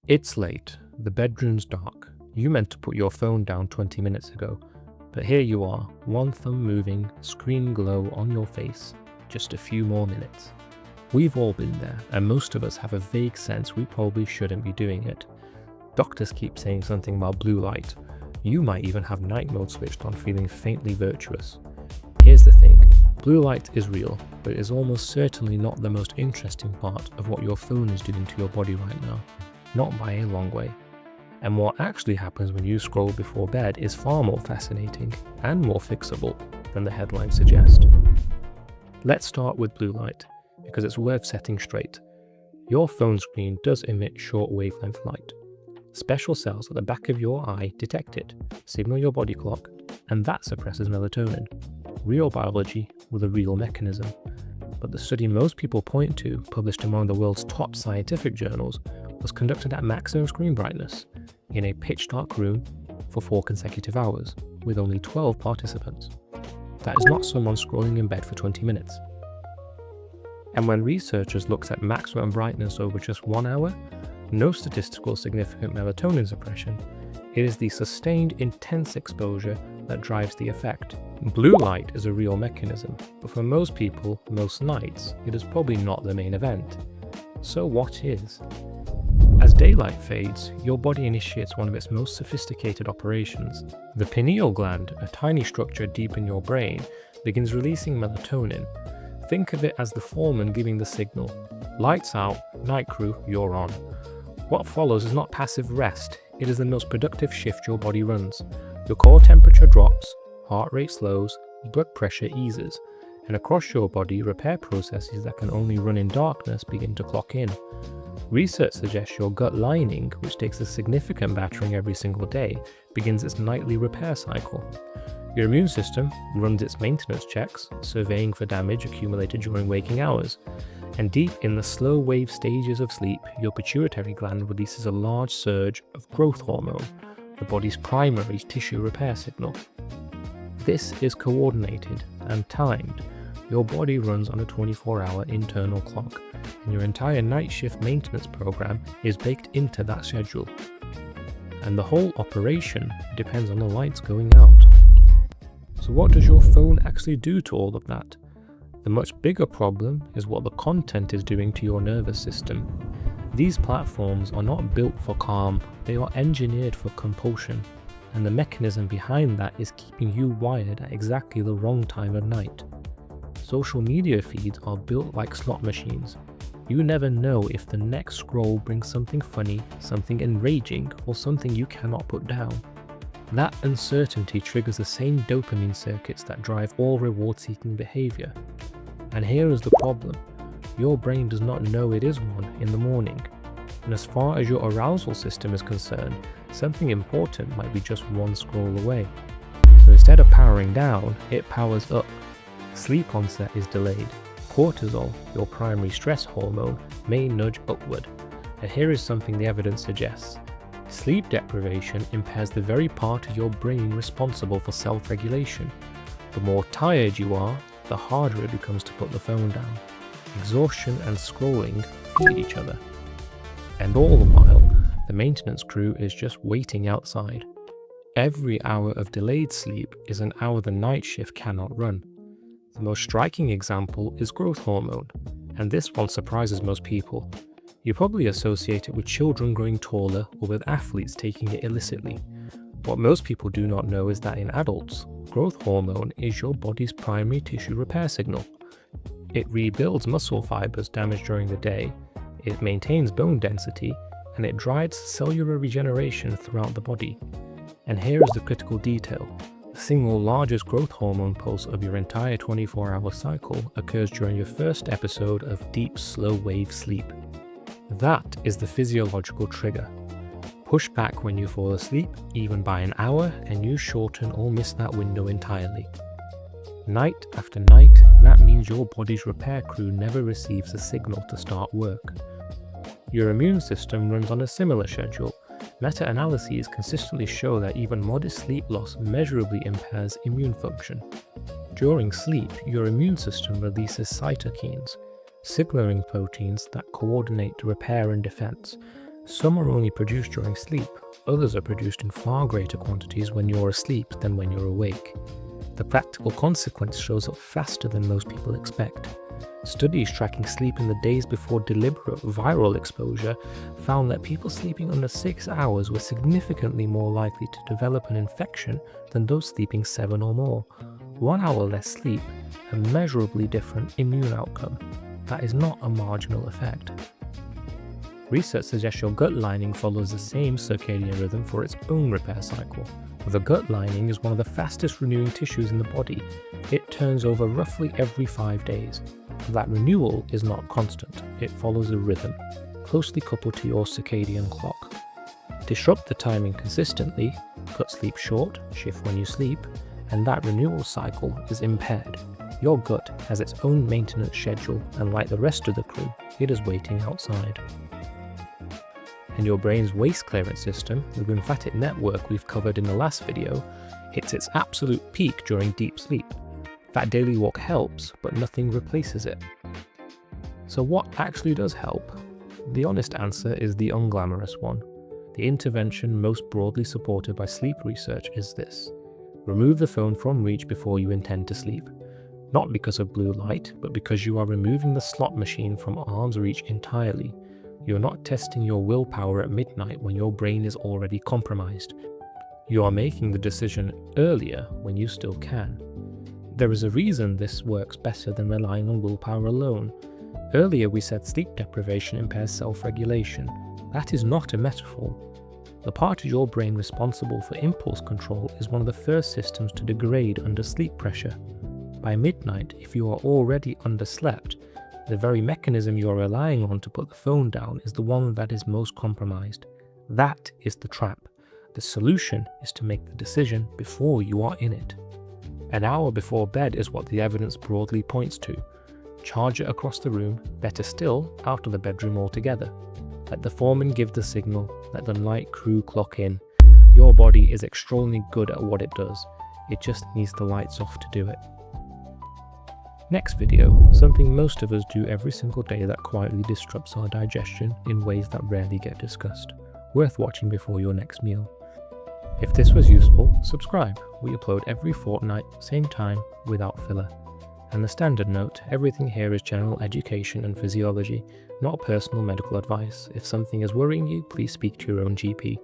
It's late, the bedroom's dark. You meant to put your phone down 20 minutes ago, but here you are, one thumb moving, screen glow on your face, just a few more minutes. We've all been there, and most of us have a vague sense we probably shouldn't be doing it. Doctors keep saying something about blue light. You might even have night mode switched on, feeling faintly virtuous. Here's the thing, blue light is real, but it is almost certainly not the most interesting part of what your phone is doing to your body right now. Not by a long way. And what actually happens when you scroll before bed is far more fascinating and more fixable than the headlines suggest. Let's start with blue light, because it's worth setting straight. Your phone screen does emit short wavelength light. Special cells at the back of your eye detect it, signal your body clock, and that suppresses melatonin. Real biology with a real mechanism. But the study most people point to, published among the world's top scientific journals, was conducted at maximum screen brightness, in a pitch-dark room, for 4 consecutive hours, with only 12 participants. That is not someone scrolling in bed for 20 minutes. And when researchers looked at maximum brightness over just 1 hour, no statistical significant melatonin suppression. It is the sustained intense exposure that drives the effect. Blue light is a real mechanism, but for most people, most nights, it is probably not the main event. So what is? As daylight fades, your body initiates one of its most sophisticated operations. The pineal gland, a tiny structure deep in your brain, begins releasing melatonin. Think of it as the foreman giving the signal. Lights out, night crew, you're on. What follows is not passive rest, it is the most productive shift your body runs. Your core temperature drops, heart rate slows, blood pressure eases, and across your body, repair processes that can only run in darkness begin to clock in. Research suggests your gut lining, which takes a significant battering every single day, begins its nightly repair cycle. Your immune system runs its maintenance checks, surveying for damage accumulated during waking hours. And deep in the slow wave stages of sleep, your pituitary gland releases a large surge of growth hormone, the body's primary tissue repair signal. This is coordinated and timed. Your body runs on a 24-hour internal clock, and your entire night shift maintenance program is baked into that schedule. And the whole operation depends on the lights going out. So what does your phone actually do to all of that? The much bigger problem is what the content is doing to your nervous system. These platforms are not built for calm, they are engineered for compulsion, and the mechanism behind that is keeping you wired at exactly the wrong time of night. Social media feeds are built like slot machines. You never know if the next scroll brings something funny, something enraging, or something you cannot put down. That uncertainty triggers the same dopamine circuits that drive all reward-seeking behavior. And here is the problem. Your brain does not know it is one in the morning. And as far as your arousal system is concerned, something important might be just one scroll away. So instead of powering down, it powers up. Sleep onset is delayed. Cortisol, your primary stress hormone, may nudge upward. And here is something the evidence suggests. Sleep deprivation impairs the very part of your brain responsible for self-regulation. The more tired you are, the harder it becomes to put the phone down. Exhaustion and scrolling feed each other. And all the while, the maintenance crew is just waiting outside. Every hour of delayed sleep is an hour the night shift cannot run. The most striking example is growth hormone, and this one surprises most people. You probably associate it with children growing taller or with athletes taking it illicitly. What most people do not know is that in adults, growth hormone is your body's primary tissue repair signal. It rebuilds muscle fibers damaged during the day, it maintains bone density, and it drives cellular regeneration throughout the body. And here is the critical detail. The single largest growth hormone pulse of your entire 24-hour cycle occurs during your first episode of deep, slow wave sleep. That is the physiological trigger. Push back when you fall asleep, even by an hour, and you shorten or miss that window entirely. Night after night, that means your body's repair crew never receives a signal to start work. Your immune system runs on a similar schedule. Meta-analyses consistently show that even modest sleep loss measurably impairs immune function. During sleep, your immune system releases cytokines, signaling proteins that coordinate repair and defense. Some are only produced during sleep, others are produced in far greater quantities when you're asleep than when you're awake. The practical consequence shows up faster than most people expect. Studies tracking sleep in the days before deliberate viral exposure found that people sleeping under 6 hours were significantly more likely to develop an infection than those sleeping 7 or more. 1 hour less sleep, a measurably different immune outcome. That is not a marginal effect. Research suggests your gut lining follows the same circadian rhythm for its own repair cycle. The gut lining is one of the fastest renewing tissues in the body. It turns over roughly every 5 days. That renewal is not constant, it follows a rhythm, closely coupled to your circadian clock. Disrupt the timing consistently, cut sleep short, shift when you sleep, and that renewal cycle is impaired. Your gut has its own maintenance schedule, and like the rest of the crew, it is waiting outside. And your brain's waste clearance system, the lymphatic network we've covered in the last video, hits its absolute peak during deep sleep. That daily walk helps, but nothing replaces it. So what actually does help? The honest answer is the unglamorous one. The intervention most broadly supported by sleep research is this: remove the phone from reach before you intend to sleep. Not because of blue light, but because you are removing the slot machine from arm's reach entirely. You're not testing your willpower at midnight when your brain is already compromised. You are making the decision earlier when you still can. There is a reason this works better than relying on willpower alone. Earlier we said sleep deprivation impairs self-regulation. That is not a metaphor. The part of your brain responsible for impulse control is one of the first systems to degrade under sleep pressure. By midnight, if you are already underslept, the very mechanism you're relying on to put the phone down is the one that is most compromised. That is the trap. The solution is to make the decision before you are in it. An hour before bed is what the evidence broadly points to. Charge it across the room, better still, out of the bedroom altogether. Let the foreman give the signal, let the night crew clock in. Your body is extraordinarily good at what it does. It just needs the lights off to do it. Next video, something most of us do every single day that quietly disrupts our digestion in ways that rarely get discussed. Worth watching before your next meal. If this was useful, subscribe. We upload every fortnight, same time, without filler. And the standard note, everything here is general education and physiology, not personal medical advice. If something is worrying you, please speak to your own GP.